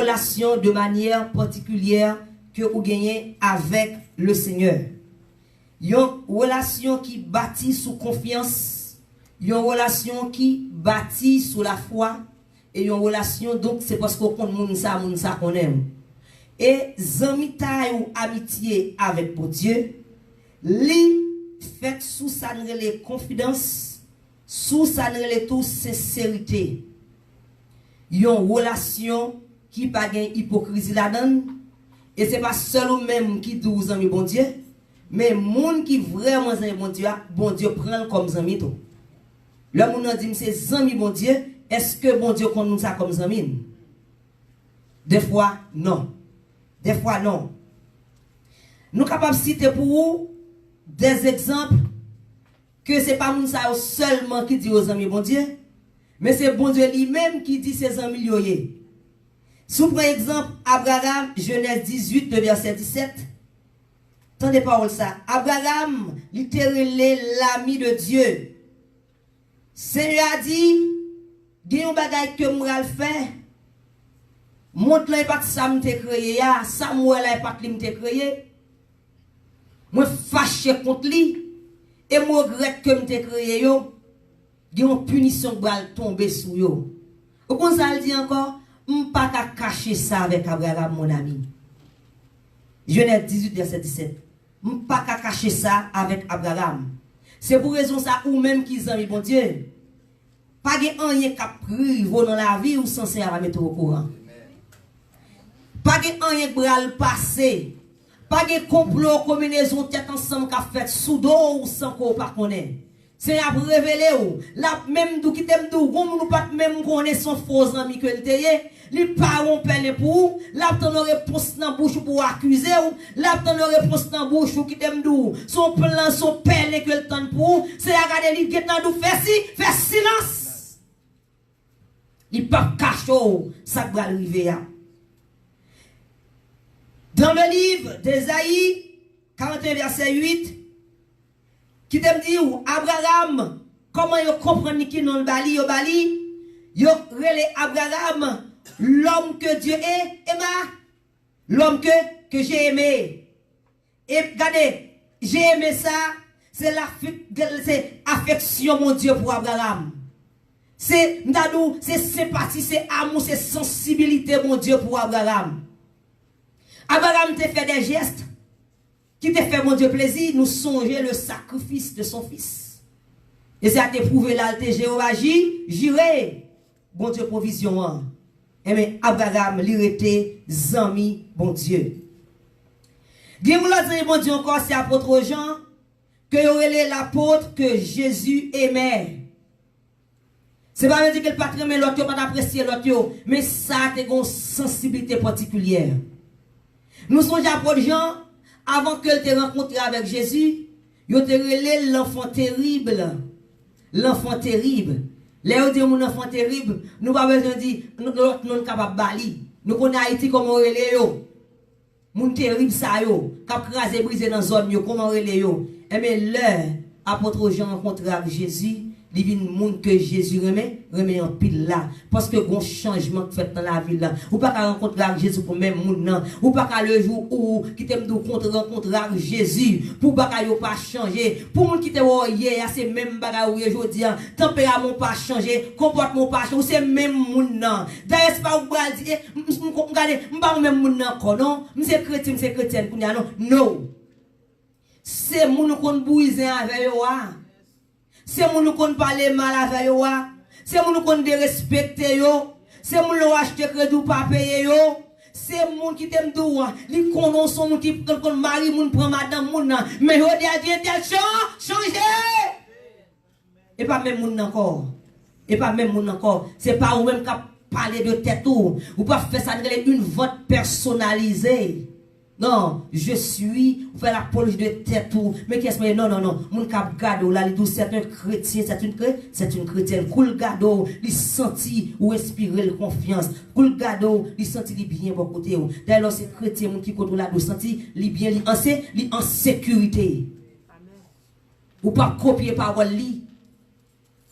relation de manière particulière que vous gagnez avec le Seigneur. Une relation qui bâtit sous confiance, une relation qui bâtit sous la foi, et une relation, donc c'est parce qu'on connaît ça qu'on aime. Et zamita ou amitié avec pour Dieu, li fait sous sa confidence, sous sa tout sincérité. Une relation qui pas gain hypocrisie là-dedans, et c'est pas seulement même qui dit aux amis bon Dieu, mais monde qui vraiment aime bon Dieu prend comme amis tout. Le monde dit c'est amis bon Dieu, est-ce que bon Dieu connaît ça comme amis? Des fois non. Des fois non. Nous sommes capables de citer pour vous des exemples que ce n'est pas nous seulement qui dit aux amis bon Dieu, mais c'est bon Dieu lui-même qui dit ses amis liés. Sous par exemple, Abraham, Genèse 18, de verset 17. Tendez parole ça. Abraham, littéralement l'ami de Dieu. Seigneur a dit, il y a un bagage que moi le faire. Montre là pas ça me créé ya, Samuel là pas me créé. Moi fâché contre lui et moi regrette que me créé yo. Il y a une punition qui va tomber sur yo. Ou comme ça dit encore, on pas qu'à cacher ça avec Abraham mon ami. Genèse 18 verset 17. On pas qu'à cacher ça avec Abraham. C'est pour raison ça ou même qu'ils aiment bon Dieu. Pas de rien qui prive dans la vie ou censé à mettre au courant. Pas de rien qui va le passer. Pas de complot, combinaison tête ensemble qui a fait sous dos ou sans qu'on pas connaît. C'est à révéler ou la même dou qui t'aime dou comme nous pas même connaître son faux ami que le teye, les parents pelle pour, la t'en réponse dans bouche pour accuser ou, la t'en réponse dans bouche qui t'aime dou, son plan son pelle que le temps pour, c'est à regarder li getan dou faire silence. Il pas cacho ça va arriver. Dans le livre d'Ésaïe 41 verset 8, qui t'aime dit Abraham, comment il comprend qui non bali, yo bali, yo relé Abraham, l'homme que Dieu est, l'homme que j'ai aimé. Et regardez, j'ai aimé ça, c'est affection mon Dieu pour Abraham. C'est sympathie, c'est amour, c'est sensibilité mon Dieu pour Abraham. Abraham t'a fait des gestes qui t'a fait mon Dieu plaisir, nous songer le sacrifice de son fils. Et ça t'a prouvé là, Jéhovah j'irai, bon Dieu provision. Et mais Abraham, il était zami, bon Dieu. Dis-moi bon Dieu encore, c'est apôtre Jean, que il aurait l'apôtre que Jésus aimait. C'est pas dire que le patron mais l'autre, pas apprécier l'autre, mais ça a une sensibilité particulière. Nous sommes apôtre Jean, avant qu'elle te rencontre avec Jésus, il te relève l'enfant terrible. L'enfant terrible. Là où dit mon enfant terrible, nous pas besoin de dire, nous sommes capables de bali. Nous connaissons Haïti comme on relève yo. Mon terrible ça yo, cap crasé brisé dans zone yo, comment on relève yo. Et mais là, apôtre Jean rencontre avec Jésus, il vient monde que Jésus remet en pile là parce que grand changement fait dans la vie là ou pas qu'à rencontrer avec Jésus pour même monde non ou pas qu'à le jour où qui t'aime de rencontrer avec Jésus pour pas qu'à pas changer pour monde qui te hier c'est même bagaille aujourd'hui tempérament pas changer comportement pas changer c'est même monde non d'ailleurs c'est pas ou pas dire regardez pas même monde non non c'est chrétien non c'est monde qu'on bouise avec yo. C'est mon qu'on parle mal avec yo, c'est mon qu'on dérespecte yo, c'est mon qu'on achète crédit ou pas payer yo, c'est mon qui t'aime tout, li connaît son mon qui quand mari mon prend madame mon mais yo dit tel changer. Et pas même mon encore. Et pas même mon encore, c'est pas ou même qui parler de tête ou pas faire ça une vente personnalisée. Non, je suis, vous faites l'apologie de tête tout, mais qu'est-ce que non, mon cap gado là, c'est un chrétien, c'est une chrétienne, cool gado, il senti ou inspirer la confiance, cool gado, il senti li bien bon côté ou. D'ailleurs c'est chrétien mon qui contrôle là, senti li bien li en sécurité. Ou pas copier parole li.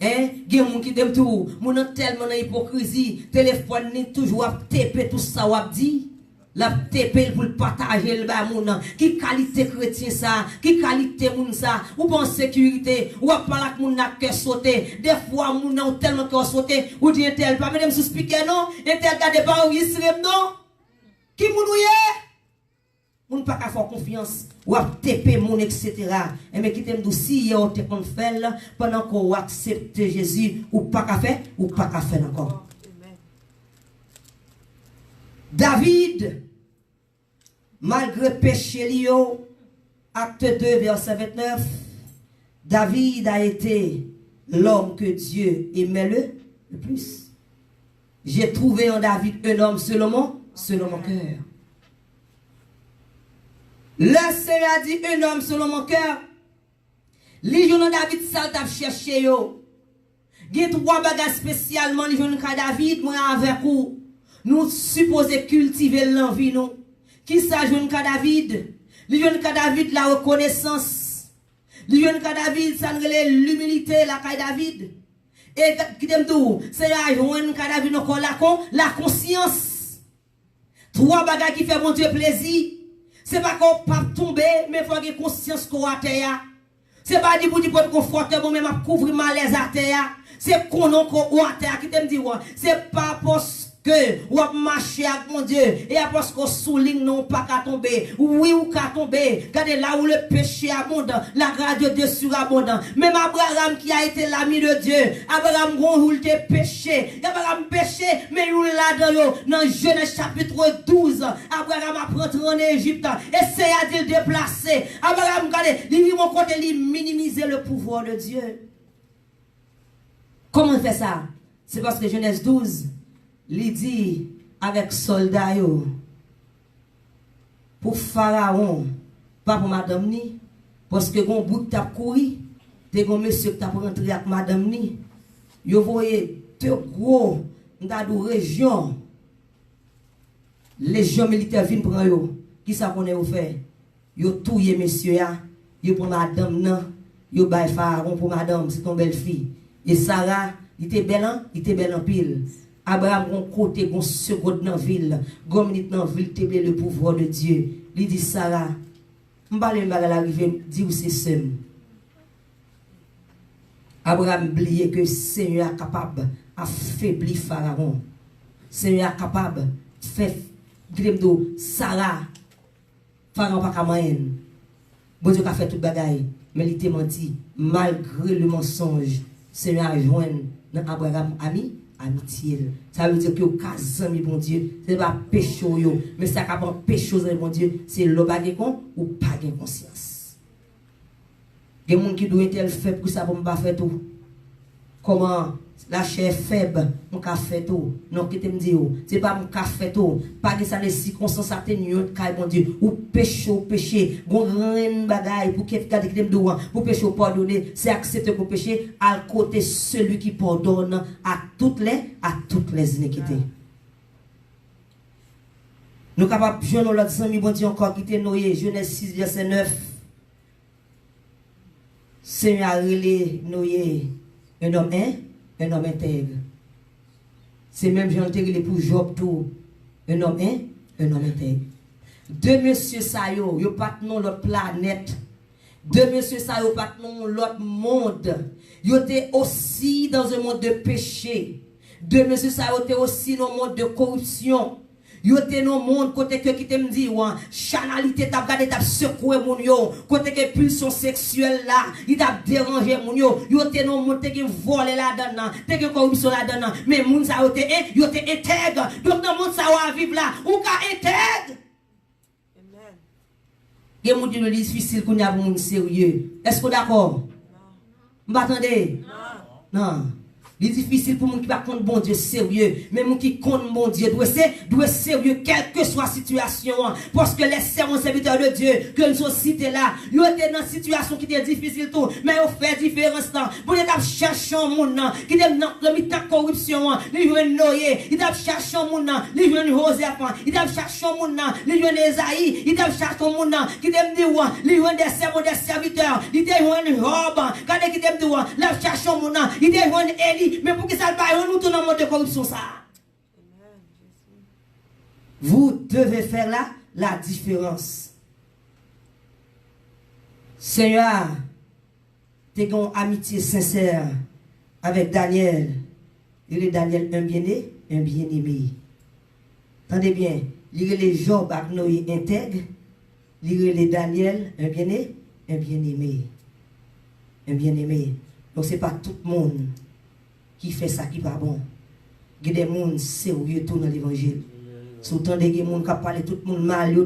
Hein? Il y a des gens qui disent tout, mon tellement d'hypocrisie, téléphone ni toujours à taper tout ça ou à dire. La taper pour le partager le bas moun. Qui qualité chrétien ça, qui qualité moun ça, ou pas en sécurité, ou pas la moun n'a que sauter. Des fois moun n'a tellement que sauter, ou dit tel pas même sous speaker non, et tel garde pas ou Israël non. Qui moun ou yé? Moun pas qu'à faire confiance, ou à taper moun etc. Et mais qui t'aime si yé ou te kon fait pendant qu'on accepte Jésus, ou pas qu'à faire, ou pas qu'à faire encore. David, malgré péché Lio, acte 2, verset 29, David a été l'homme que Dieu aimait le plus. J'ai trouvé en David un homme selon mon cœur. Le Seigneur a dit un homme selon mon cœur. Les gens de David, ça t'a cherché yo. Il y a trois bagages spécialement, les gens de David, moi avec vous. Nous supposons cultiver l'envie, nous. Qui s'ajoute à David? Les jeunes cas David, la reconnaissance. Les jeunes cas David, ça l'humilité, la cas David. Et qui t'aime tout, c'est la joindre cas David, la conscience. Trois bagages qui fait mon Dieu plaisir. C'est pas qu'on pas tomber, mais il faut avoir conscience qu'on a terre. C'est pas dire pour dire pour confortable, mais m'a couvrir malaise à terre. C'est qu'on a terre qui t'aime dire, c'est pas parce que ou a marché avec mon Dieu et parce qu'on souligne non pas qu'à tomber oui ou qu'à tomber regardez là où le péché abonde la grâce de Dieu surabonde même Abraham qui a été l'ami de Dieu Abraham gonjoul te péché Abraham péché mais il là dans Genèse chapitre 12 Abraham a rentré en Égypte essaye à le déplacer Abraham regardez il mon côté il minimiser le pouvoir de Dieu. Comment il fait ça? C'est parce que Genèse 12 il dit avec soldats pour Pharaon, pas pour madame ni, parce que gon bout t'a couru, des gon monsieur qui t'a rentré avec madame ni, yo voyez deux gros dans région, les gens militaires viennent prendre yo, qui ça qu'on est fait? Yo touye monsieur ya, yo pour madame nan, yo bay Pharaon pour madame, c'est ton belle fille. Et Sarah, il était belle en pile. Abraham, on côté, on seconde dans la ville, on minute dans la ville, te le pouvoir de Dieu. Il dit Sarah, m'bale m'bale l'arrivée, dit où c'est seul. Abraham oublié que Seigneur est capable d'affaiblir Pharaon. Seigneur est capable de faire Sarah, Pharaon pas qu'à moyen. Bon Dieu a fait tout bagaille, mais il t'a menti, malgré le mensonge, Seigneur a joint dans Abraham amitié. Ça veut dire que au cas ami bon Dieu, c'est pas péché mais ça capable péché bon Dieu, c'est le bagage ou pas de conscience. Il y a des gens qui doivent être faibles pour ça pour pas faire tout. Comment la chair faible, mon ka fait tout. Non qui te me dit c'est pas mon ka fait tout. Pas que ça les circonstances atténuantes bon Dieu ou péché, gon rien bagaille pour que garder qui te pour péché pardonner, c'est accepter pour péché à côté celui qui pardonne à toutes les iniquités. Nous capables jeune l'autre ami bon Dieu encore qui te noyé Genèse 6 verset 9. Seigneur a relé noyé un homme intègre. C'est même Jean Terre pour Job tout. Un homme intègre. Deux monsieur Sayo, yo pas non l'autre planète. Deux monsieur Sayo pas non l'autre monde. Yo était aussi dans un monde de péché. Deux monsieur Sayo était aussi dans un monde de corruption. Yo te non monde côté que qui te me dit chanalité t'a gardé t'a secoué mon yo côté que pulsion sexuelle là il t'a dérangé mon yo te non monde qui volé là dedans te que corruption là dedans mais moun ça yo te intègre donc dans monde ça va vivre là ou ka intègre amen il y a monde qui difficile qu'on y a monde sérieux est-ce que d'accord non m'attendez non Il est difficile pour moi qui va compte bon Dieu sérieux. Mais moi qui compte bon Dieu doit sérieux, quelle que soit la situation. Parce que les servants serviteurs de Dieu, que nous sommes cités là, ils étaient dans une situation qui était difficile tout. Mais ils fait différence là. Vous êtes chercher un monde qui est dans la corruption. Ils veulent Noé. Ils doivent chercher un monde. Ils veulent Joseph. Ils doivent chercher un monde. Ils veulent Esaïe. Ils doivent chercher un monde qui est dire, ils veulent des servants, des serviteurs. Ils veulent Job. Quand ils disent, ils doivent chercher un monde. Ils veulent Élie. Mais pour que ça ne passe pas, nous tournons en mode de corruption ça. Vous devez faire là la différence. Seigneur, tu as une amitié sincère avec Daniel. Il est Daniel un bien-aimé. Attendez bien, il est les Job avec Noé intègre. Il est les Daniel un bien-aimé. Un bien-aimé. Donc ce n'est pas tout le monde qui fait ça qui pas bon. Il y a des gens sérieux tout dans l'évangile. Surtout des gens qui parlent tout le monde mal,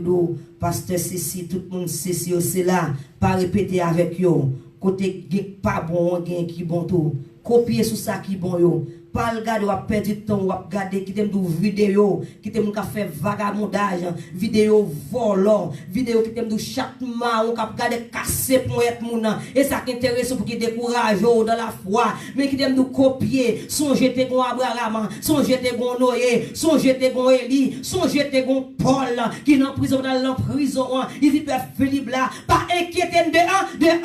pasteur ceci, tout le monde ceci, c'est là. Pas répéter avec eux. Côté pas bon, qui bon tout. Copier sur ça qui bon yo. Pas regarder ou perdre du temps ou regarder qui t'aime de vidéo, qui t'aime qu'à faire vagabondage, vidéo volant, vidéo qui t'aime de chaque mois ou qu'à regarder casser pour être moun et ça qui intéresse pour qui décourage dans la foi, mais qui t'aime de copier, son jeter gon Abraham, son jeter gon Noé, son jeter gon Élie, son jeter gon Paul qui est en prison dans l'emprisonnement, il dit père Philippe là, pas inquiéter de rien,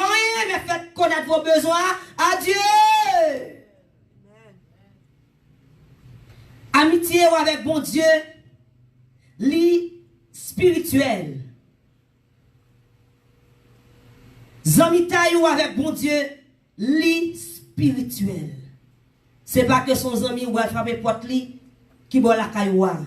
mais faites connaître vos besoins à Dieu. Amitié avec bon Dieu, li spirituel. Zamitaille avec bon Dieu, li spirituel. C'est pas que son ami ou a frappé porte li qui boit la cailloua.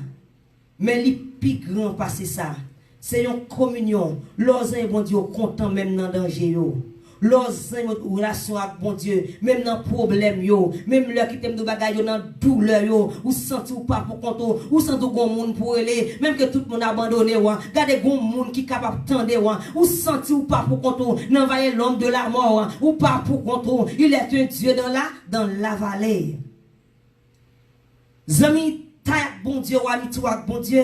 Mais li plus grand passer ça. C'est une communion. L'oseille bon Dieu content même dans danger yo. L'oseille relation avec bon Dieu, même dans problème yo, même leur qui t'aime de bagaille dans douleur yo, ou senti ou pas pour compte, ou senti gon monde pour aller, même que tout le monde abandonné ou, gardez gon monde qui capable tendre ou senti ou pas pour compte, n'envoyer l'homme de la mort, ou pas pour compte, il est un Dieu dans la vallée. Zami taille bon Dieu ou amitié avec bon Dieu,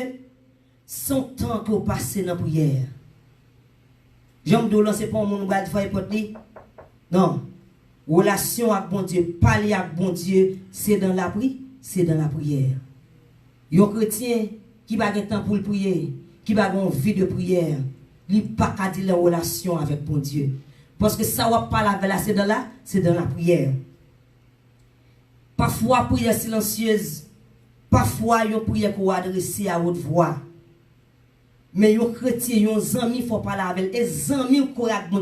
son temps que vous passez dans la prière. J'aime de lancer pour mon monde faire porter. Non. Relation avec bon Dieu, parler avec bon Dieu, c'est dans la prière, c'est dans la prière. Un chrétien qui n'a pas de temps pour le prier, qui n'a pas une vie de prière, il n'a pas qu'à dire la relation avec bon Dieu. Parce que ça va pas la c'est dans la prière. Parfois prière silencieuse, parfois une prière qu'on adresse à haute voix. Mais les chrétiens, les amis, il faut parler avec les amis,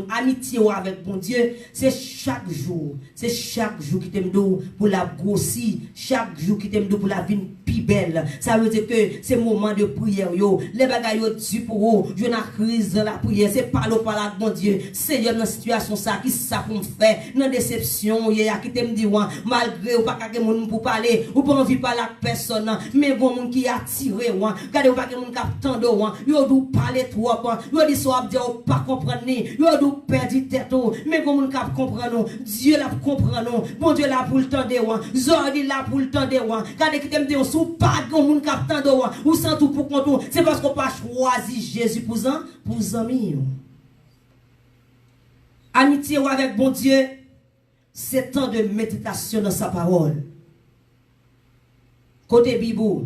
amitié avec bon Dieu, c'est chaque jour. C'est chaque jour qui t'aime pour la grossir, chaque jour qui t'aime pour la vie plus belle. Ça veut dire que c'est moment de prière. Les bagages yo du pour eux, je n'ai crise dans la prière. C'est pas le parler avec bon Dieu. Seigneur, dans la situation, ça, qui ça pour me faire? Dans la déception, qui t'aime dire, malgré ou pas quelqu'un pour parler, ou pas envie de parler avec personne, mais bon monde qui a tiré, regardez ou pas quelqu'un qui a attendre, yo dou parler trop, yo dit so dire pas comprendre ni, yo dou perdre tête, mais comme on cap comprendre, Dieu la comprendre, bon Dieu la pour le tendre, Zordi la pour le tendre, quand qui t'aime dire sous pas comme on cap tendre, ou sans tout pour compte, c'est parce qu'on pas choisi Jésus pour amis. Amitié avec bon Dieu, c'est temps de méditation dans sa parole. Côté Bible,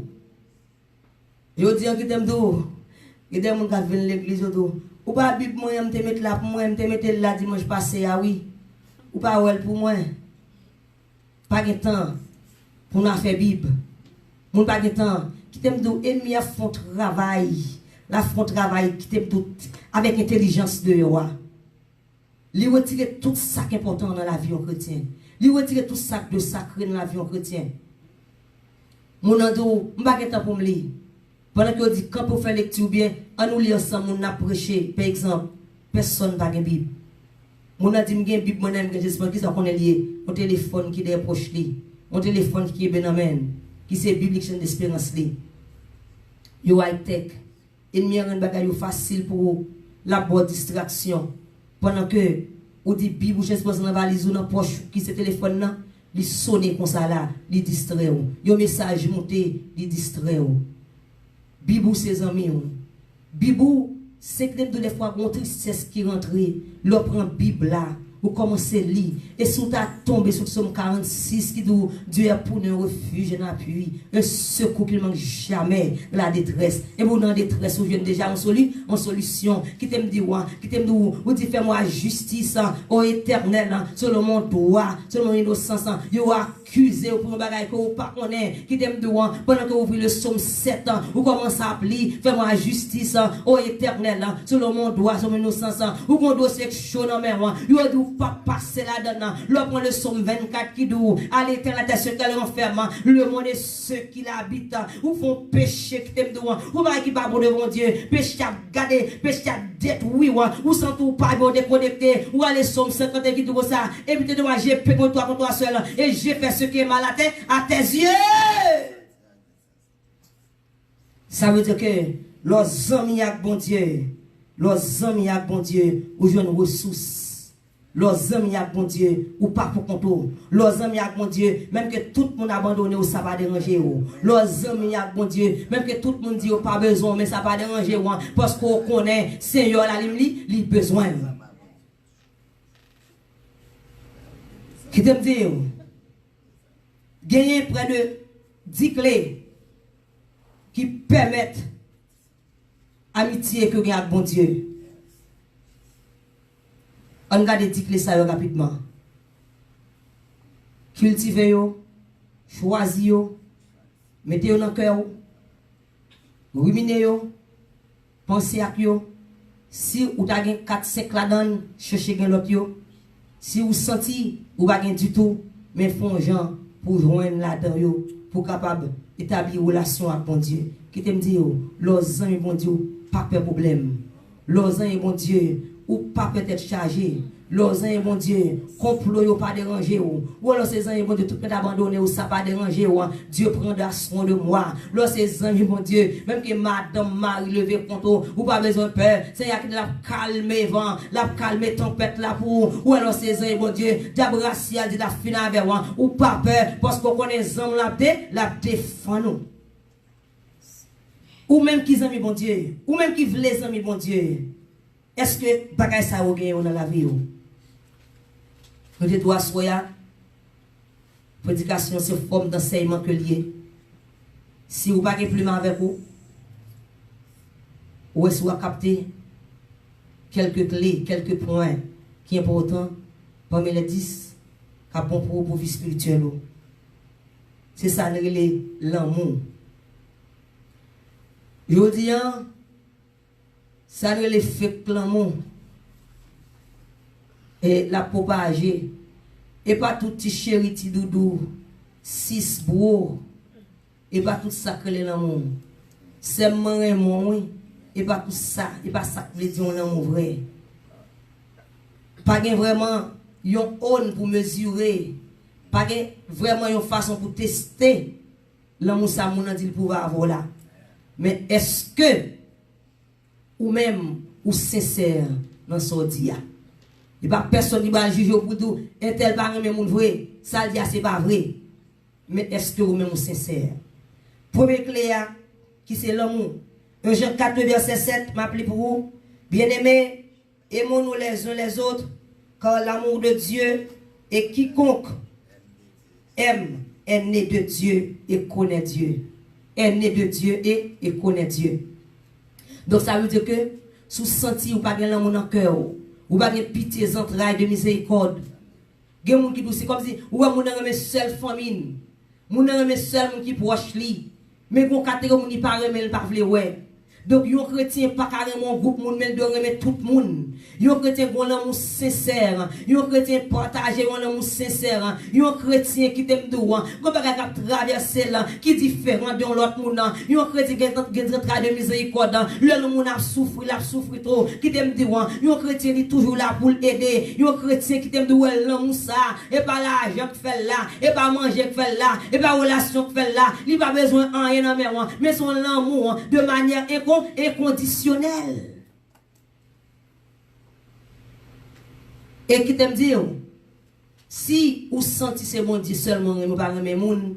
je dis que t'aime d'où. Il y a des gens qui viennent à l'église. Ou pas la Bible, moi, je me mets là pour moi, je me mets là dimanche passé, ah oui. Ou pas ouais pour moi. Pas de temps pour nous faire Bible. Mon pas de temps. Qui t'aime d'où, et font travail. La font travail qui t'aime d'où, avec intelligence de Yoa. Lui retirer tout ça qui est important dans la vie chrétienne. Lui retirer tout ça de sacré dans la vie chrétienne. Mon ando, je n'ai pas de temps pour me lire. Pendant que dit quand pour faire lecture bien, on nous lit ensemble, on a prêché, par exemple, personne n'a de Bible. On a dit que j'ai une Bible, j'espère qu'ils sont liés. Mon téléphone qui est proche, mon téléphone qui est Benamen, qui c'est Biblique d'espérance. Yo high-tech. Il n'y a rien de facile pour la bonne distraction. Pendant que, on dit Bible, j'espère dans la valise ou dans la poche, qui c'est téléphone, il sonne comme ça là, il distrait. Un message monté, il distrait. Bibou, ses amis. Bibou, c'est que des fois, on tristesse qui rentre, l'on prend Bible là, ou commencer à lire. Et si on t'a tombé sur Somme 46 qui dit Dieu est pour nous un refuge, un appui, un secours qui ne manque jamais la détresse. Et vous dans la détresse, vous venez déjà en solution, qui t'aime dire, qui t'aime dire, vous dites fais-moi justice, ô éternel, selon mon droit, selon mon innocence, vous accusé pour un bagage que vous ne connaissez pas, qui t'aime dire, pendant que vous ouvrez le Somme 7, vous commencez à appeler, fais-moi justice, ô éternel, selon mon droit, selon mon innocence, vous avez un dossier chaud dans mes mains, vous ne pas passer là-dedans. L'on prend le Somme 24 qui dit, à l'éternel, ceux qui l'enferment, le monde et ceux qui l'habitent, ou font péché qui t'aiment devant, ou pas qui pas bon devant Dieu, péché à garder, péché à détruire, ou sans tout pas bon déconnecté, ou aller Somme 50 qui dit ça, et puis de moi, j'ai péché contre toi seul, et j'ai fait ce qui est mal à tes yeux. Ça veut dire que leurs amis avec bon Dieu, leurs amis avec bon Dieu, ou j'ai une ressource. Leurs amis avec bon Dieu, ou pas pour contrôle. Leurs amis avec bon Dieu, même que tout le monde abandonné, ou ça va déranger. Leurs amis avec bon Dieu, même que tout le monde dit, pas besoin, mais ça va déranger. Parce qu'on connaît, Seigneur, la limite, il a besoin. Qui t'aime dire, gagner près de 10 clés qui permettent amitié que gagne avec bon Dieu. On regarde les 10 clés ça rapidement. Cultivez-yo, choisissez-yo, mettez-yo dans le cœur, ruminez-yo, pensez à yo. Si vous avez 4-5 là-dedans, cherchez l'autre. Si vous sentez ou pas du tout, mais font gens pour joindre là-dedans, pour capable d'établir une relation avec bon Dieu. Qui t'aime dire, leurs amis, bon Dieu, pas de problème. Leurs amis, bon Dieu, ou pas peut-être chargé. Leurs amis, bon Dieu, complot, ou pas déranger. Ou alors ces amis, bon Dieu, tout peut abandonner, ou ça pas déranger. Dieu prendra soin de moi. Lors ces amis, bon Dieu, même que madame Marie levé contre ou pas besoin de peur. C'est à qui la calmer vent, la calmer tempête là pour. Ou alors ces amis, bon Dieu, d'abracial, de la finale avec moi. Ou pas peur, parce qu'on connaît les hommes la défend nous. Ou même qui aiment bon Dieu, ou même qui veulent les amis bon Dieu. Est-ce que bagay ça ou gagne dans la vie ou? Peut-être soya. Prédication c'est forme d'enseignement que lié. Si vous pas plus avec vous, ou est-ce que vous capter quelques clés, quelques points qui sont importants parmi les 10 qui sont bon pour vie spirituelle. C'est ça l'amour. Je dis, ça le fait l'amour et la propager. Et pas tout petit chéri, petit doudou, 6 bro, et pas tout ça que l'amour. C'est mon oui, et pas tout ça, et pas ça que veut dire l'amour vrai. Pas vraiment une onde pour mesurer, pas vraiment une façon pour tester l'amour ça mon dit pouvoir avoir là. Mais est-ce que ou même ou sincère dans son dia? Il n'y a pas personne qui va juger pour tout, un tel pas même vrai, ça dit c'est pas vrai. Mais est-ce que vous même ou sincère? Premier clé qui c'est l'amour. 1 Jean 4 verset 7 m'appelle pour vous. Bien-aimés, aimons-nous les uns les autres, car l'amour de Dieu et quiconque aime est né de Dieu et connaît Dieu. Est né de Dieu et connaît Dieu. Donc ça veut dire que sous senti ou pas l'amour dans le cœur, ou pas pitié, entrailles de miséricorde. Il y a des gens qui disent comme si ou mon dans seule famille, mon dans seul qui proche lui, mais qu'on catégorie qui pas remet pas vle ouais. Donc yon chrétien pas carrément groupe monde mais de remettre tout le monde. Yon chrétien gon l'amour sincère, yon chrétien partager gon l'amour sincère, yon chrétien qui t'aime droit, gon pas capable traverser là qui différent de l'autre monde. Yon chrétien qui train de miséricorde, le monde a souffri trop, qui t'aime droit. Yon chrétien est toujours là pour aider. Yon chrétien qui t'aime droit l'amour ça et pas l'argent que fait là, et pas manger que fait là, et pas relation que fait là. Il pas besoin de rien dans moi, mais son amour de manière inconditionnel. Et qui t'aime dire, Si vous sentez c'est bon Dieu seulement, vous pas aimer moun,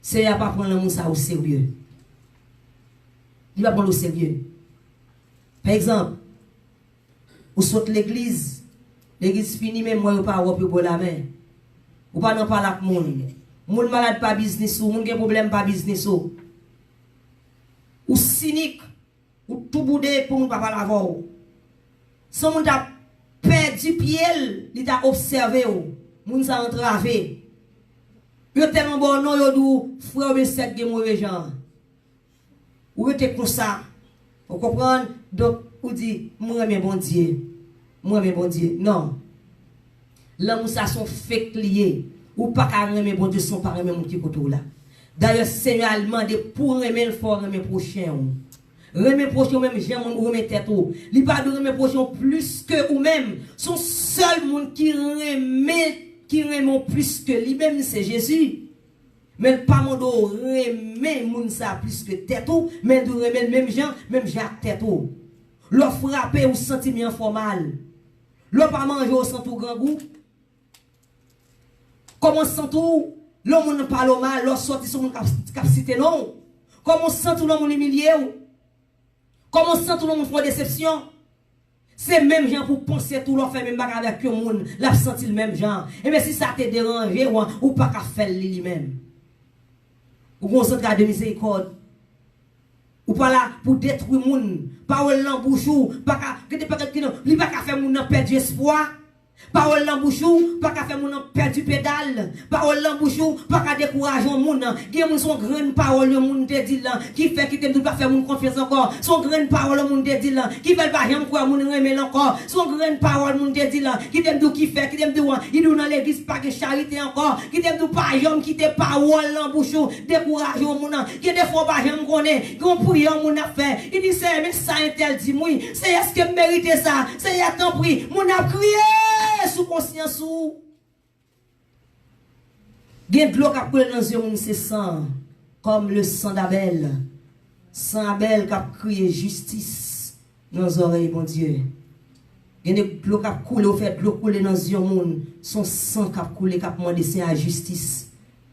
c'est à pas prendre moun ça au sérieux. Il va prendre au sérieux. Par exemple, vous sautez l'église finie même moi vous pas pour la main. Vous pas n'en parler avec moun. Moun malade pas business ou moun gen problème pas business ou. Ou cynique ou tout boudé pour moun pas parler avec vous. Son moun t'a perdu pied, il t'a observé ou. Moun sa entravé. Yo tellement bon non yo dou frère mais c'est gen mauvais gens. Ou êtes comme ça. Vous comprenez? Donc ou dit moi mais bon Dieu. Moi mais bon Dieu. Non. L'amour ça sont fake liés. Ou pas qu'à remettre bon Dieu son parent même qui côté là. D'ailleurs Seigneur a demandé pour remettre le fort remettre prochain. Remettre prochain même j'aime on remettre tête ou. Il pas de remettre prochain plus que ou même son seul monde qui remet plus que lui-même c'est Jésus. Mais pas mon dos remet moun ça plus que tête ou, mais de remet même gens tête ou. L'on frapper ou sentiment formal. L'on pas manger au centre grand goût. Comment sent tout? L'on moun parle mal, l'on sorti sur mon capacité non. Comment sent tout l'on humilié ou? Comment sent tout l'on fait déception? C'est même gens pour penser tout l'on fait même bagarre avec le monde, l'a senti le même genre. Et mais si ça te dérangé ou pas qu'à faire lui-même. Ou concentre à de miséricorde. Ou pas là pour détruire moun, parole l'embouchou, pas qu'à faire moun perdre espoir. Parole l'embouchou, pas qu'à faire moun perdre pédale. Parole l'embouchou, pas qu'à décourager moun. Qui moun son grande parole moun te dit là, qui fait qui t'aime pas faire moun confiance encore. Son grande parole moun te dit là, qui fait pas jamais croire moun remet encore. Son grande parole moun te dit là, qui t'aime tout qui fait, qui t'aime tout il nous dans l'église pas que charité encore, qui t'aime tout pas jamais qui te parole l'embouchou, décourager moun qui des fois pas jamais connaît, qu'on prière moun a fait. Il dit c'est mais ça intel dit moi, c'est est-ce que mérite ça? C'est à temps pris, moun a crié sous conscience ou gen de l'eau qui a coulé dans les yeux c'est sang comme le sang d'Abel. Sang Abel qui a crié justice dans les oreilles mon Dieu. Gen de l'eau qui a coulé au fait de l'eau couler dans les yeux son sang qui a coulé qui a demandé c'est à justice.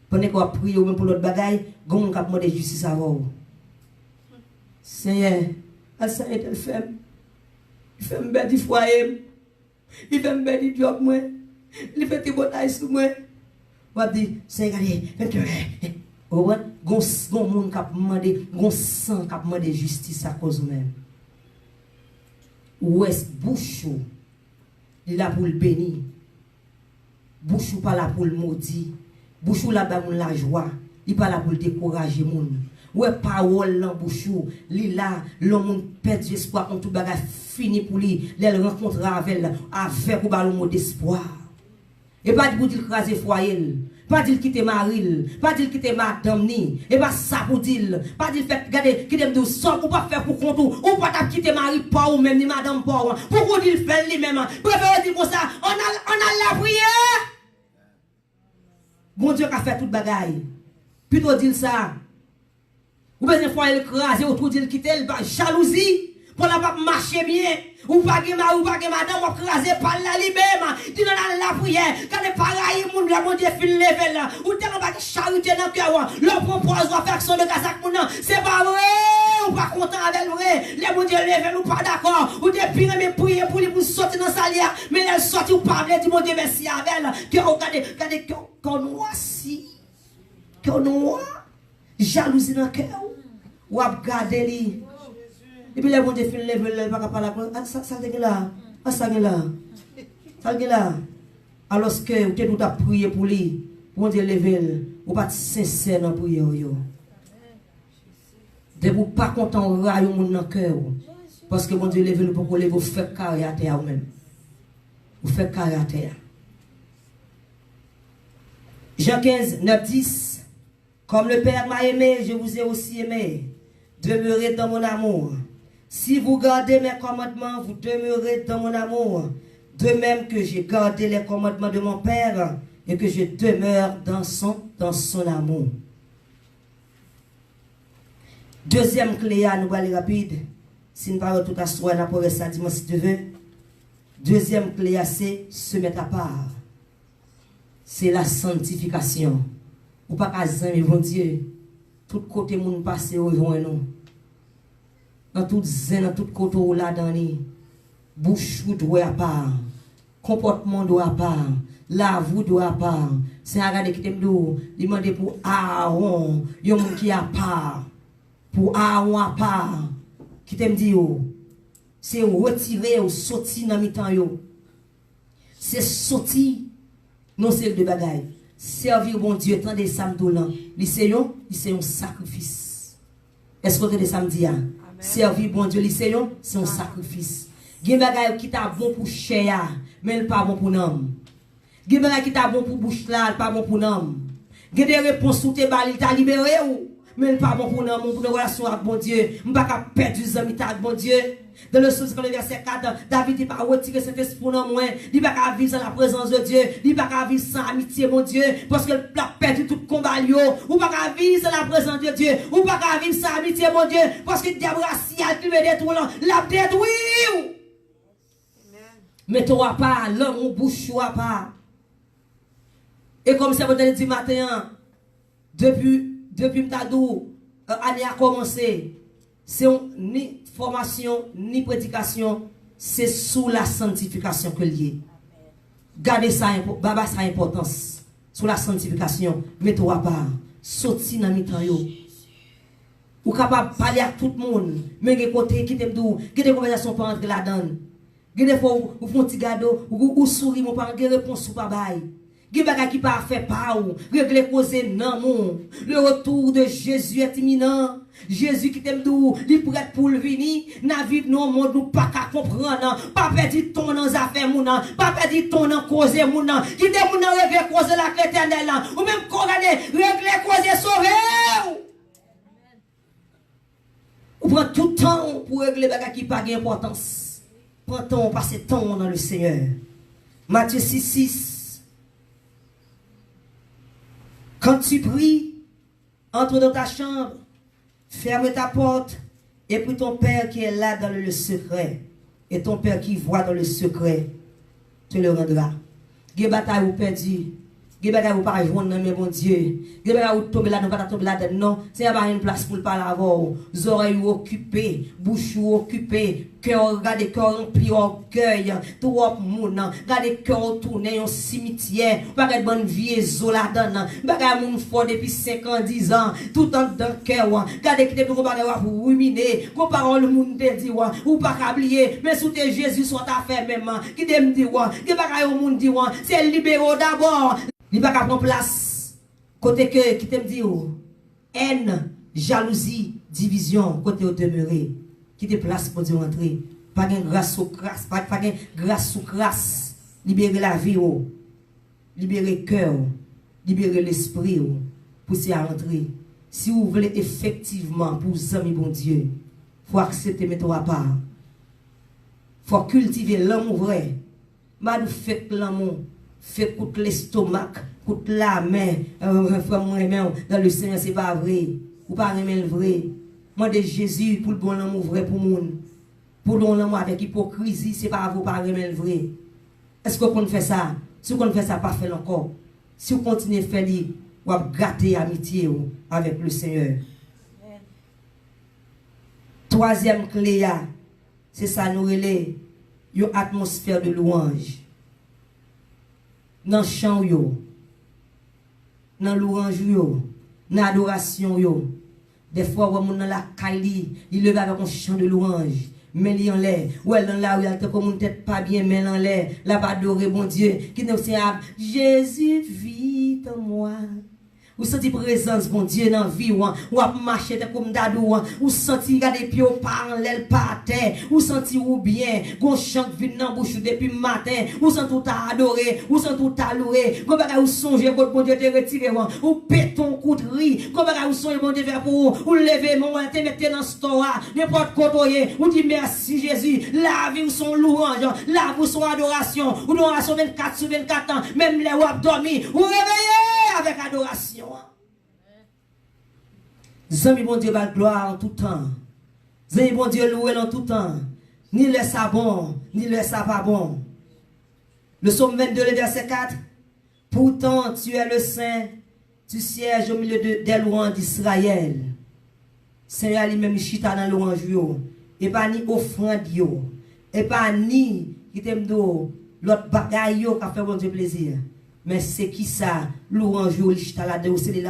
Pendant qu'on a prié ou même pour l'autre bagaille gon qui a demandé justice à vous. Seigneur, à ça est elle fait. Il fait me bête du foyer. Il fait me faire du job, moi. Il fait des batailles sur moi. On dit, c'est regardez, gon monde qui a demandé, gon sang qui a demandé justice à cause même. Ou est-ce bouchou, il est là pour le bénir. Bouchou pas là pour le maudire. Bouchou là pour la joie. Il pas là pour le décourager moun. Ouais parole dans bouchou, li là l'homme perd espoir quand tout bagage fini pour lui, elle rencontre avec ou ba le mot d'espoir. Et pas dire pour dire craser foyer, pas dire quitter mari, pas dire quitter madame ni, et pas ça pour dire, pas dire fait regarder qui dem de sort ou pas faire pour compte ou pas t'a quitter mari pas ou même ni madame pas. Pourquoi il fait lui même? Préfère dire comme ça, on a la prière. Bon Dieu qui a fait toute bagaille. Plutôt dire ça. Ou bien des fois il crase autour de quitter jalousie pour la pas marcher bien ou pas que madame ou craser par la lui-même tu dans la prière quand les pareil monde la mon Dieu fin lever là ou tellement pas charité dans cœur leur propose affection de casac moun c'est pas vrai ou pas content avec vrai les mon Dieu lever ou pas d'accord ou depuis me prier pour lui pour sortir dans salière mais elle sorti ou pas dire mon Dieu merci avec que regardez qu'on noir si qu'on noir jalousie dans le cœur ou à garder lui et puis les gens qui font lever pas parler ça est là ça est là alors que vous avez tout à prier pour lui pour Dieu lever ou pas sincère dans prière de vous pas content rayon mon dans cœur parce que mon Dieu lever pour que vous faire carrière à terre même vous faire carrière à terre. Jean 15 9 10. Comme le Père m'a aimé, je vous ai aussi aimé. Demeurez dans mon amour. Si vous gardez mes commandements, vous demeurez dans mon amour. De même que j'ai gardé les commandements de mon Père et que je demeure dans son amour. Deuxième clé à nous aller rapide. Si nous parlons tout à soi, nous ça dimanche si tu veux. Deuxième clé c'est se mettre à part. c'est la sanctification. Ou pas qu'à zan, bon Dieu, tout côté moun passe au joint nous. Dans tout zen, dans tout côté où là dans ni, bouche doit pas, comportement doit pas, la vous doit pas. C'est un gars qui t'aime d'où, demander pour Aaron, yon moun qui a pas, pour Aaron a pas, qui t'aime dit yo, c'est retirer ou sortir dans mi-temps yo. C'est sortir, non c'est de bagaille. Servir bon Dieu, tant des samedis là, c'est un sacrifice. Est-ce que vous avez samedi? Servir bon Dieu, c'est un sacrifice. Il y a des bagailles qui t'a bon pour cher, mais pas bon pour l'homme. Il y a des bagailles qui t'a bon pour bouche là, pas bon pour l'homme. Il y a des réponses sous tes balles, il t'a libéré ou, mais pas bon pour l'homme, pour une relation avec bon Dieu. Je ne peux pas perdre du amis avec bon Dieu. Dans le sens que le verset 4, David n'a pas retiré cet esprit dans moi. Il n'a pas vivre sans la présence de Dieu. Il n'a pas vivre sans amitié, mon Dieu. Parce qu'il a perdu tout combat. Ou pas vivre sans la présence de Dieu. Ou pas vivre sans amitié, mon Dieu. Parce que le diable racial qui veut détruire, l'a détruit. Mais toi pas, l'homme ou bouche ou pas. Et comme ça, vous avez dit matin, depuis Mtadou, l'année a commencé. C'est ni formation, ni prédication, c'est sous la sanctification que lié. Gardez ça, baba ça importance. Sous la sanctification, mettez-toi pas. Sorti dans mi-temps yo. Ou capable de parler à tout le monde. Mais des côtés qui t'aiment d'où, qui des conversations pour entrer là-dedans. Des fois, ou font petit gado, ou souris, mon parent, des réponses ou pas bail. Qui baga qui pas fait pas ou régler causer non mon. Le retour de Jésus est imminent. Jésus qui t'aime d'où, il prête pour le venir. N'a vivre non monde nous pas qu'à comprendre. Pas perdre ton dans affaires mon, pas perdre ton dans causer mon. Qui t'aime mon régler causer la l'éternel ou même condamner régler causer sauver. Ou prend tout le temps pour régler baga qui pas d'importance. Prends temps passer temps dans le Seigneur. Matthieu 6:6. Quand tu pries, entre dans ta chambre, ferme ta porte, et puis ton Père qui est là dans le secret, et ton Père qui voit dans le secret, te le rendra. Des batailles ou perdu, des batailles ou pas joindre, mais bon Dieu, des batailles ou tomber là, non pas tomber là, non, c'est pas une place pour le parler avant, oreilles occupées, bouche occupée, cœur, regardez cœur rempli orgueil, tout le monde, regardez cœur tourné au cimetière, pas de bonne vie là-dedans, pas de monde fort depuis 5 ans, 10 ans, tout en dans le cœur, regardez qui te pour ruminer, qu'on parole le monde te dit, ou pas oublier, mais sous tes Jésus soit ta fait même, qui te me dit, qui pas au monde dit, c'est libéré d'abord, il va pas prendre place, côté que, qui te me dit, haine, jalousie, division, côté au demeuré. Qui te place pour dire rentrer. Pas de grâce ou crasse, pas de grâce ou crasse. Libérer la vie, libérer le cœur, libérer l'esprit pour s'y rentrer. Si vous voulez effectivement, pour vous amis bon Dieu, il faut accepter mettre à part. Il faut cultiver l'amour vrai. Madou fait l'amour, fait coûte l'estomac, coûte la main, dans le Seigneur, c'est pas vrai. Ou pas aimer le vrai. Moi de Jésus pour le bon amour vrai pour monde. Pour le bon amour avec hypocrisie, c'est pas vous pas aimer le vrai. Est-ce qu'on fait ça? Si on fait ça, pas fait encore. Si on continue à faire, on va gâter amitié avec le Seigneur. Troisième clé, c'est ça nous relève une atmosphère de louange. Dans le chant, dans louange, dans l'adoration. Des fois, on a la caille, il lève avec un chant de louange. Mais il en l'air, ou elle dans la rue, elle te comme tête pas bien, mais en l'air, la pas adorer bon Dieu, qui nous sait, Jésus vit en moi. Ou senti présence, bon Dieu, dans la vie, ou à marcher comme dadou, ou senti garder pieds par l'aile par terre, ou senti ou bien, gon chant vient dans bouche depuis matin, ou senti tout à adorer, ou senti tout à louer, comme bagay ou songer, bon Dieu te retirer, ou péton coup de riz, comme bagay ou songer, bon Dieu faire pour ou lever mon, te mettre dans ce temps, n'importe côté, ou dit merci Jésus, la vie ou son louange, la vie ou son adoration, ou adoration 24 sur 24 ans, même les ou abdomi, ou réveillé avec adoration. Zami bon Dieu va gloire en tout temps. Zami bon Dieu loué en tout temps. Ni le ça bon, ni le ça pas bon. Le psaume 22, le verset 4. Pourtant, tu es le Saint, tu sièges au milieu des louanges d'Israël. Seigneur lui-même chita dans louange yo. Et pas ni offrande yo. Et pas ni qui t'aime do l'autre bagaille yo qui fait bon Dieu plaisir. Mais c'est qui ça? Louange yo, l'chita la de c'est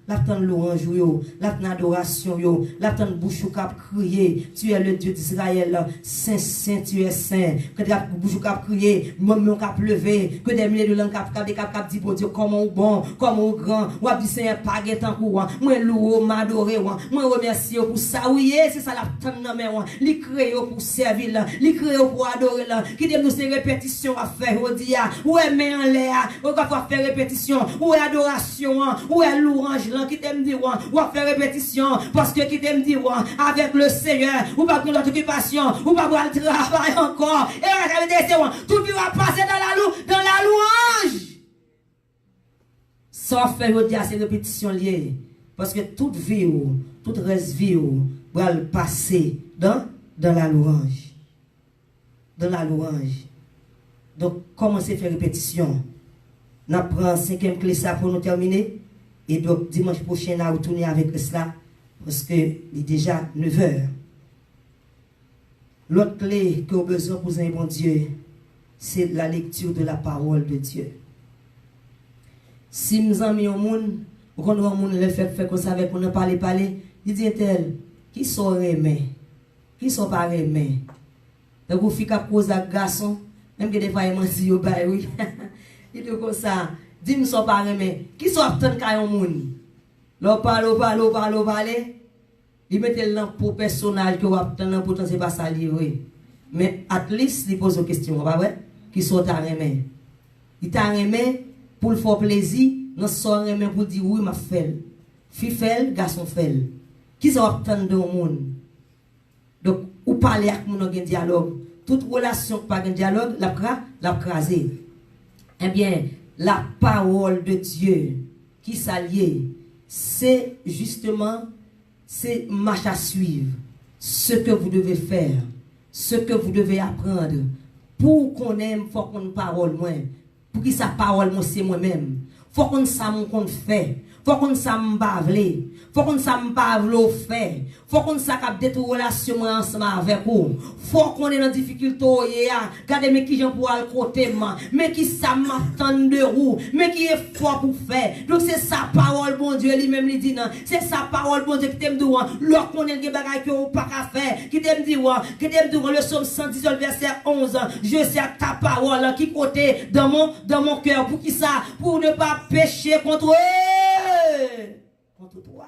l'aptan louange yo, l'aptan adoration yo, l'aptan bouche cap crier, tu es le Dieu d'Israël, saint saint tu es saint. Que des bouche cap crier, mon cap lever, que des milliers de langues cap dit bon Dieu comment bon, comment grand, ou a dit Seigneur pas guetant pour moi louer, m'adorer, moi remercier pour ça oui, c'est ça l'aptan nan men, li créé pour servir, li créé pour adorer là, qui dem nous ces répétitions à faire au dia, ouais mais en l'air, on va faire répétition, ou adoration, ou louange qui t'aime dire, ou faire répétition, parce que qui t'aime dire, avec le Seigneur, ou pas pour notre occupation, ou pas pour le travail encore, et tout va passer dans la louange. Sans faire au dia ces répétitions liées, parce que toute vie, toute reste vie, va le passer dans la louange. Dans la louange. Donc, commencez à faire répétition. On prend 5e clé ça pour nous terminer. Et donc, dimanche prochain, on va retourner avec cela. Parce que il est déjà 9 heures. L'autre clé que vous avez besoin pour un bon Dieu, c'est la lecture de la parole de Dieu. Si nous avons mis un monde, ou quand nous avons le fait comme ça avec nous, on parle, il dit tel, qui sont aimés, qui sont pas aimés. Donc, vous faites cause à garçon, même que des fois, il m'a dit, oui. Il dit comme ça, dis-moi ça pas aimé. Qui sont obtenus quand on monde? L'on parle, il met le pour personnage que vous obtenez, pourtant c'est pas ça livré. Mais at least, il pose une question, pas vrai? Qui sont aimés? Il t'a aimé pour le faire plaisir, non sont aimé pour dire oui, ma fait. Fille fait, garçon fait. Qui sont obtenus dans le monde? Donc, ou parler avec mon dialogue. Toute relation pas de dialogue, la craser. Eh bien, la parole de Dieu qui s'allie, c'est justement, c'est marche à suivre. Ce que vous devez faire, ce que vous devez apprendre. Pour qu'on aime, il faut qu'on parole moins. Pour que sa parole, moi, c'est moi-même. Il faut qu'on sache qu'on fait. Faut qu'on s'en bavle, faut qu'on s'en bavle au fait, faut qu'on s'accapte des relations ensemble avec vous, faut qu'on est dans difficulté, regardez mais qui j'en pour le côté, mais qui ça m'attend de vous, mais qui est fort pour faire. Donc c'est sa parole, bon Dieu, lui-même lui dit non, c'est sa parole, bon Dieu, qui t'aime dire, l'autre qu'on est des bagages que vous pas qu'à faire, qui t'aime dire, le psaume 118 verset 11, je sais ta parole qui côté dans mon cœur, pour qui ça, pour ne pas pécher contre eux. Contre toi.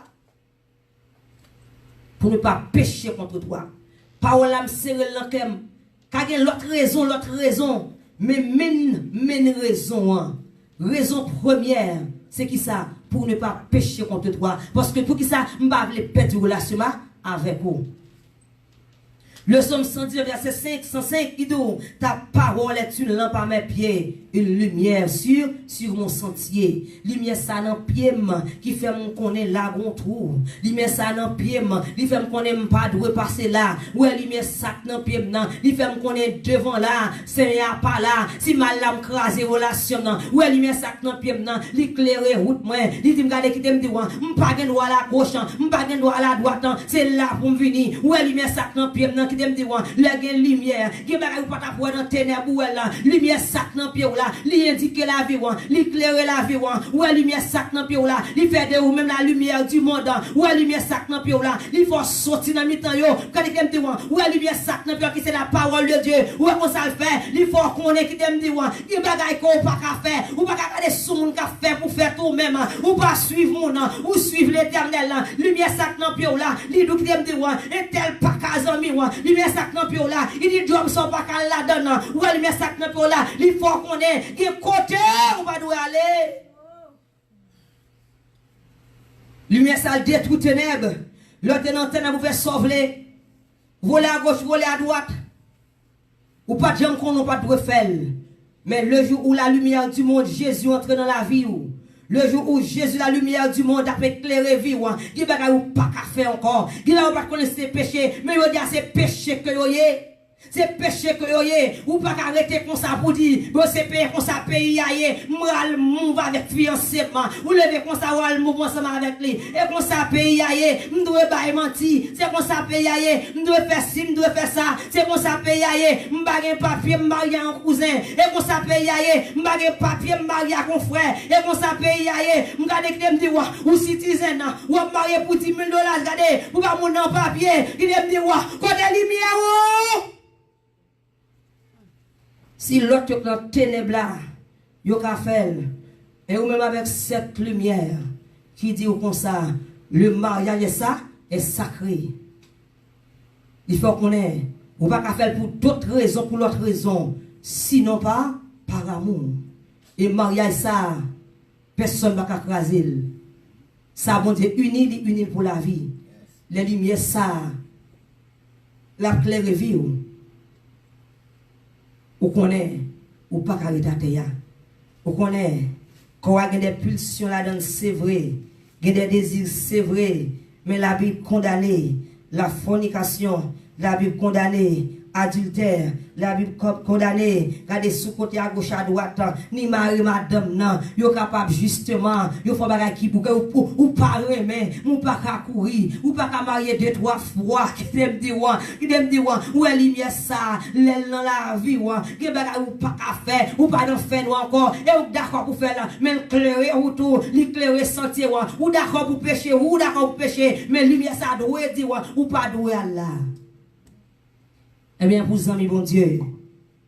Pour ne pas pécher contre toi. Parole âme serré l'enkem. Car il y a l'autre raison. Mais mène raison. Hein. Raison première, c'est qui ça? Pour ne pas pécher contre toi. Parce que pour qui ça, m'ba vle perdre relation avec vous. Le psaume 110, verset 105, il dit, ta parole est une lampe à mes pieds, une lumière sur mon sentier. Lumière ça dans pied qui fait mon connaître là on trouve. Lumière ça dans pied qui fait mon connaître pas de repasser là. Ouais lumière ça dans pied il fait mon connaître devant là, Seigneur pas là. Si mal là me craser relation non. Ouais lumière ça dans pied l'éclairer route moi. Il dit me garder qui t'aime dire pas gain droit à la gauche, pas gain droit à la droite, c'est là pour me venir. Ouais lumière ça dans pied qui t'aime dire la lumière, qui bagay pas ta pour dans ténèbres là, lumière ça dans pied là. Li indique la vie, li éclairer la vie, ou la lumière sac dans pied là, li fait de ou même la lumière du monde, ou la lumière sac dans pied là, li faut sortir dans mi-temps yo, quand il t'aime dire, ou la lumière sac dans pied qui c'est la parole de Dieu, ou qu'on ça le fait, li faut qu'on est qui t'aime dire, qui bagay qu'on pas qu'à faire, ou pas qu'à regarder sous moun qu'a faire pour faire tout même, ou pas suivre mon ou suivre l'Éternel là, lumière sac dans pied là, li dou qui t'aime dire, et tel pas qu'à zami lumière sac dans pied là, il dit job sont pas qu'à la donne, ou la lumière sac dans pied là, li faut qu'on est côté on va doit aller. Lumière ça détruit ténèbres. L'autre ténèbres vous fait sauver. Voler à gauche, voler à droite. Ou pas de gens qu'on n'a pas de faire. Mais le jour où la lumière du monde, Jésus entre dans la vie. Le jour où Jésus, la lumière du monde, a éclairé vie, il n'y a pas qu'à faire encore. Il n'y a pas connaître ses péchés. Mais il y a ces péchés que vous avez. C'est péché que vous avez, ou pas arrêter comme ça pour dire, bon c'est payé comme ça, pays aïe, m'ral mou avec fiancément, ou levez comme ça, ou al mou ensemble avec lui, et comme ça, pays aïe, m'doue bailler mentir, c'est comme ça, pays aïe, m'doue faire ci, m'doue faire ça, c'est comme ça, pays aïe, m'bague papier, m'marie un cousin, et comme ça, pays aïe, m'bague papier, m'marie un frère, et comme ça, pays aïe, m'gade qui me dit, ou citizen, ou marié pour 10 000 $, regardez, ou pas mon papier, qui me dit, côté lumière, si l'autre est dans ténèbres là, il a fait, et ou même avec cette lumière qui dit comme ça, le mariage ça est sacré. Il faut qu'on ait, ou pas qu'à faire pour d'autres raisons, pour l'autre raison, sinon pas par amour. Et mariage ça, personne ne va craser. Ça, bon Dieu, uni pour la vie. Les lumières ça, la claire vie. Ou connaît, ou pas carité, ou connaît, quand il y a des pulsions là-dedans, c'est vrai, il y a des désirs, c'est vrai, mais la Bible condamne la fornication, la Bible condamne adultère, la Bible condamne, regardez sous côté à gauche à droite, ni mari madame non, yo capable justement, yo faut bagay qui pour ou pas remet, ou pas qu'à courir, ou pas qu'à marier 2-3 fois, qui t'aime dire ou est lumière ça, l'aile dans la vie qui bagay ou pas qu'à faire, ou pas d'en faire encore, et ou d'accord pour faire là, mais éclairer autour, l'éclairer sentier ou d'accord pour pécher, ou d'accord pour pécher, mais lumière ça doit dire ou pas doit là. Eh bien, pour amis, bon Dieu,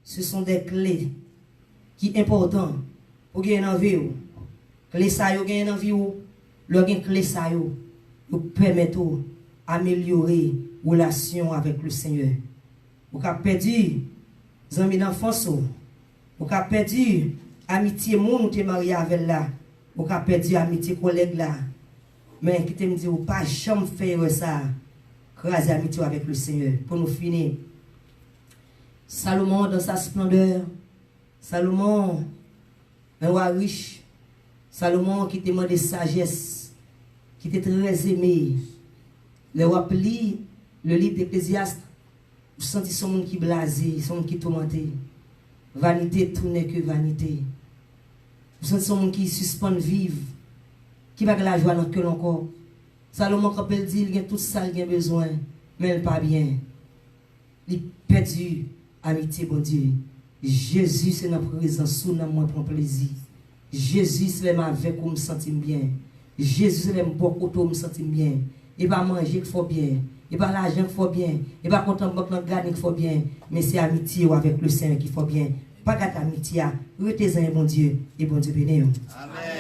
ce sont des clés qui sont importantes pour gagner dans la vie. Clés ça, vous gagnez dans la vie, le clé ça, vous permettent d'améliorer la relation avec le Seigneur. Vous avez perdu des amis d'enfance, vous avez perdu amitié, mon ou marié avec là, vous avez perdu amitié collègue là. Mais qui te me dit, vous pas jamais faire ça, craser amitié avec le Seigneur. Pour nous finir. Salomon dans sa splendeur, Salomon, un roi riche, Salomon qui demandait sagesse, qui était très aimé. Le roi lit le livre d'Ecclésiaste, vous sentez son monde qui blasé, son monde qui tourmenté. Vanité, tout n'est que vanité. Vous sentez son monde qui suspend vivre, qui va la joie dans le cœur encore. Salomon, quand il dit, il a tout ça, il a besoin, mais il n'est pas bien. Il perdu. Amitié, bon Dieu. Jésus, c'est notre présence, sous nous, moi, prend plaisir. Jésus, c'est avec où me sentir bien. Jésus, c'est beaucoup où me sentir bien. Et pas manger qu'il faut bien. Et pas l'argent qu'il faut bien. Et pas content de garder qu'il faut bien. Mais c'est amitié avec le Seigneur qu'il faut bien. Pas gâter amitié. Retenez-en, bon Dieu. Et bon Dieu béni. Amen.